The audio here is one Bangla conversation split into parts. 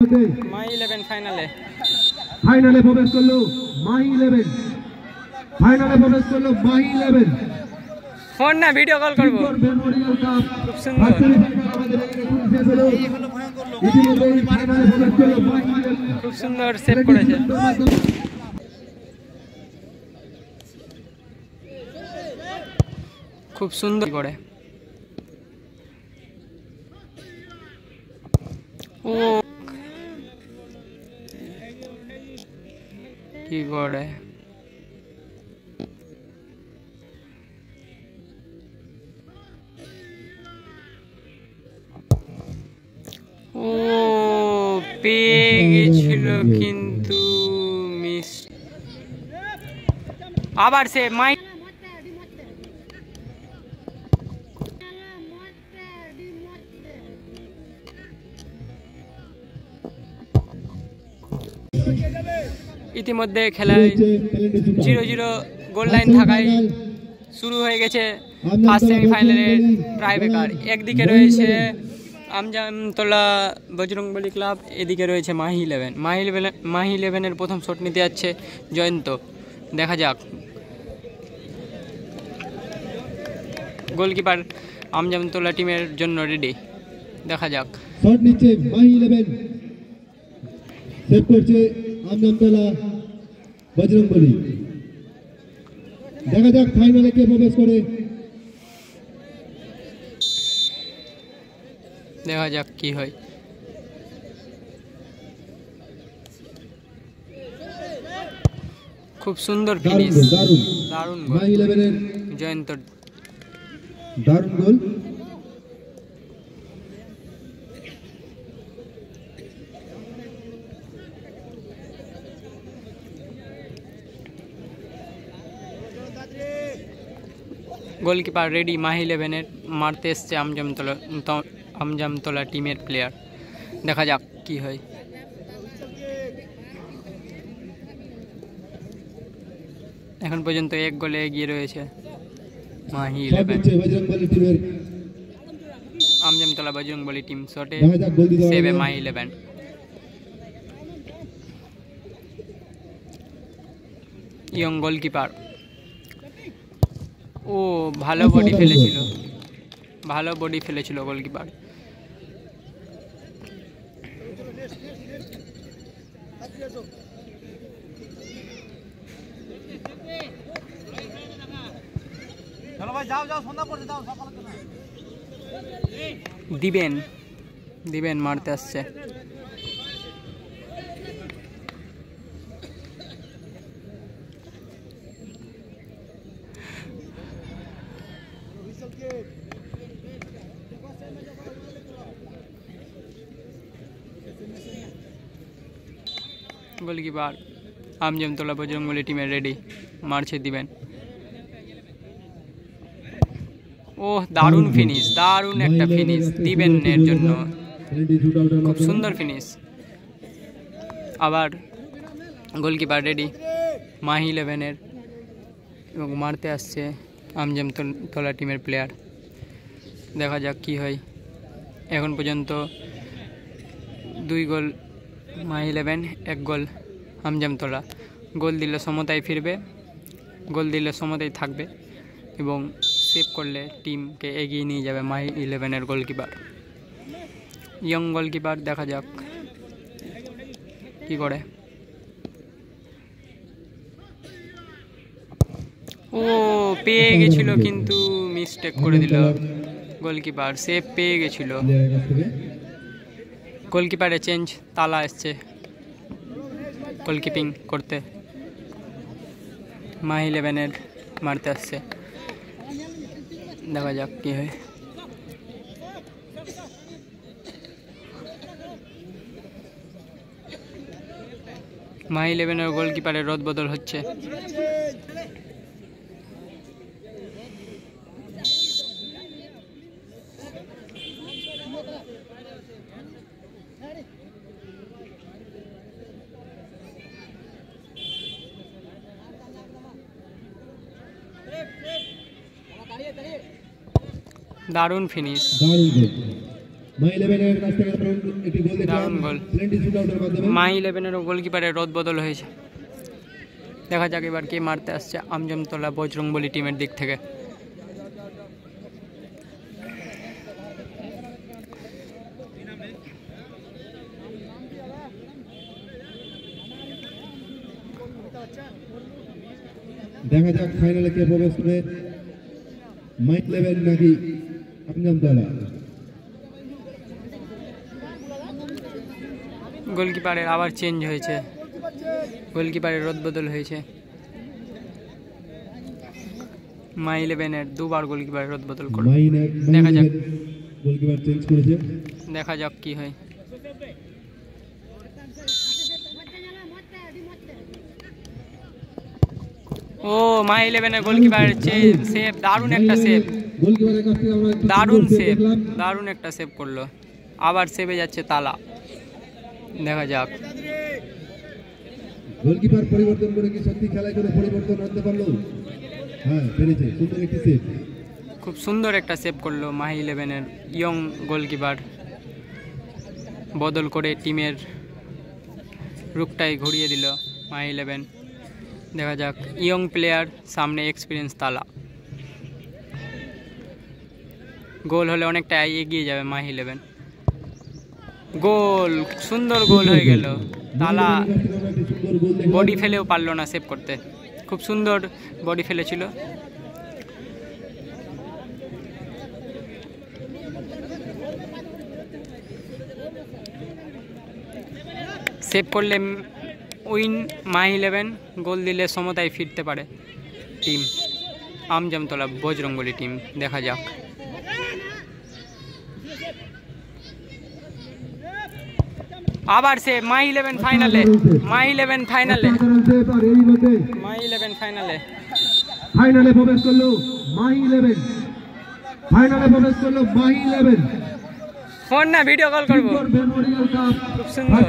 মধ্যে মাই 11 ফাইনালে প্রবেশ করলো মাই 11 ফাইনালে প্রবেশ করলো মাই 11 ফোন না ভিডিও কল করব মেমোরিয়াল কাপ খুব সুন্দর আমাদের শেষ হলো ইতিমধ্যে ফাইনালে প্রবেশ করলো মাই 11 খুব সুন্দর সেভ করেছে খুব সুন্দর করে ও কি করে ও পেয়ে গেছিল কিন্তু মিস আবার সে মাই ইতিমধ্যে খেলায় 0-0 গোল লাইন থাকায় শুরু হয়ে গেছে ফার্স্ট সেমিফাইনালের টাইব্রেকার। একদিকে রয়েছে আমজামতলা বজরংবলী ক্লাব, এদিকে রয়েছে মাহি 11। মাহি 11-এর প্রথম শট নিতে যাচ্ছে জয়ন্ত। দেখা যাক, গোলকিপার আমজামতলা টিমের জন্য রেডি। দেখা যাক, শট নিচ্ছে মাহি 11, সেভ করছে আমজামতলা বজরংবলী। দেখা যাক ফাইনালে কে প্রবেশ করে। দেখা যাক কি হয়। খুব সুন্দর ফিনিশ, দারুণ গোল মাহি 11-এর জয়ন্ত, দারুণ গোল। গোলকিপার রেডি মাহি 11-এর, মারতে এসছে আমজামতলা টিমের প্লেয়ার। দেখা যাক কি হয়। এখন পর্যন্ত 1 গোলে এগিয়ে রয়েছে মাহি 11। আমজামতলা বজরংবলী টিম শটে সেভে মাহি 11। ইয়ং গোলকিপার, ও ভালো বডি ফেলেছিল গোলকিপার। দিবেন মারতে আসছে। গোলকিপার আমজামতলা বজরংবলী টিমের রেডি, মারছে দিবেন। ও দারুণ ফিনিশ, দারুণ একটা ফিনিশ দিবেনের জন্য, খুব সুন্দর ফিনিশ। আবার গোলকিপার রেডি মাহি 11-এর এবং মারতে আসছে আমজামতলা টিমের প্লেয়ার। দেখা যাক কি হয়। এখন পর্যন্ত 2 গোল মাহি 11, 1 গোল আমজামতলা। গোল দিলে সমতায় ফিরবে, গোল দিলে সমতায় থাকবে এবং সেভ করলে টিমকে এগিয়ে নিয়ে যাবে মাহি 11-এর গোলকিপার, ইয়ং গোলকিপার। দেখা যাক কি করে। ও পেয়ে গেছিল কিন্তু মিস্টেক করে দিল গোলকিপার, সেভ পেয়ে গেছিল। গোলকিপারে চেঞ্জ, তালা এসছে গোলকিপিং করতে। মাহি 11-এর মারতে আসছে। দেখা যাক কি হয়। মাহি 11-এর গোলকিপারের রদবদল হচ্ছে। দারুণ ফিনিশ, মাই 11 এর কাছ থেকে আমরা একটি গোল দেখলাম। দারুণ গোল। পেনাল্টি শুটআউটের মাধ্যমে মাই 11 এর গোলকিপারের রদবদল হয়েছে। দেখা যাক এবার কে মারতে আসছে আমজমতলা বজরংবলী টিমের দিক থেকে। দেখা যাক ফাইনালে কে প্রবেশ করে, মাই 11 নাকি আমজমতলা। গোলকিপারের আবার চেঞ্জ হয়েছে, গোলকিপারের রদবদল হয়েছে। মাই 11 এর দুবার গোলকিপারের রদবদল করবে। দেখা যাক, গোলকিপার চেঞ্জ করেছে, দেখা যাক কি হয়। ও মাই 11 এর গোলকিপারের সেভ, দারুণ একটা সেভ, গোলকিপারের কাছ থেকে আমরা দারুণ সেভ, দারুণ একটা সেভ করলো। আবার সেভে যাচ্ছে তালা। দেখা যাক গোলকিপার পরিবর্তন করে কি সত্যি খেলায় কোনো পরিবর্তন আনতে পারলো? হ্যাঁ পেরেছে, সুন্দর একটি সেভ, খুব সুন্দর একটা সেভ করলো মাই 11 এর ইয়ং গোলকিপার। বদল করে টিমের রুখটাই ঘুরিয়ে দিল মাই 11। দেখা যাক, ইয়ং প্লেয়ার সামনে এক্সপিরিয়েন্স তালা। গোল হলে অনেকটা এগিয়ে যাবে মাই 11। গোল, সুন্দর গোল হয়ে গেল। তালা বডি ফেলেও পারলো না সেভ করতে, খুব সুন্দর বডি ফেলেছিল। সেভ করলে উইন মাই 11, গোল দিলে সমতায় ফিরতে পারে টিম আমজমতলা বজরংবলী টিম। দেখা যাক, আবার সে মাই 11 ফাইনালে, মাই 11 ফাইনালে, মাই 11 ফাইনালে, ফাইনালে প্রবেশ করলো মাই 11, ফাইনালে প্রবেশ করলো মাই 11। ফোন না, ভিডিও কল করবো। মেমোরিয়াল কাপ খুব সুন্দর,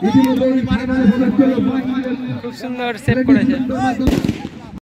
ইতিমধ্যে ফাইনালে প্রবেশ করলো মাই 11, খুব সুন্দর সেভ করেছে।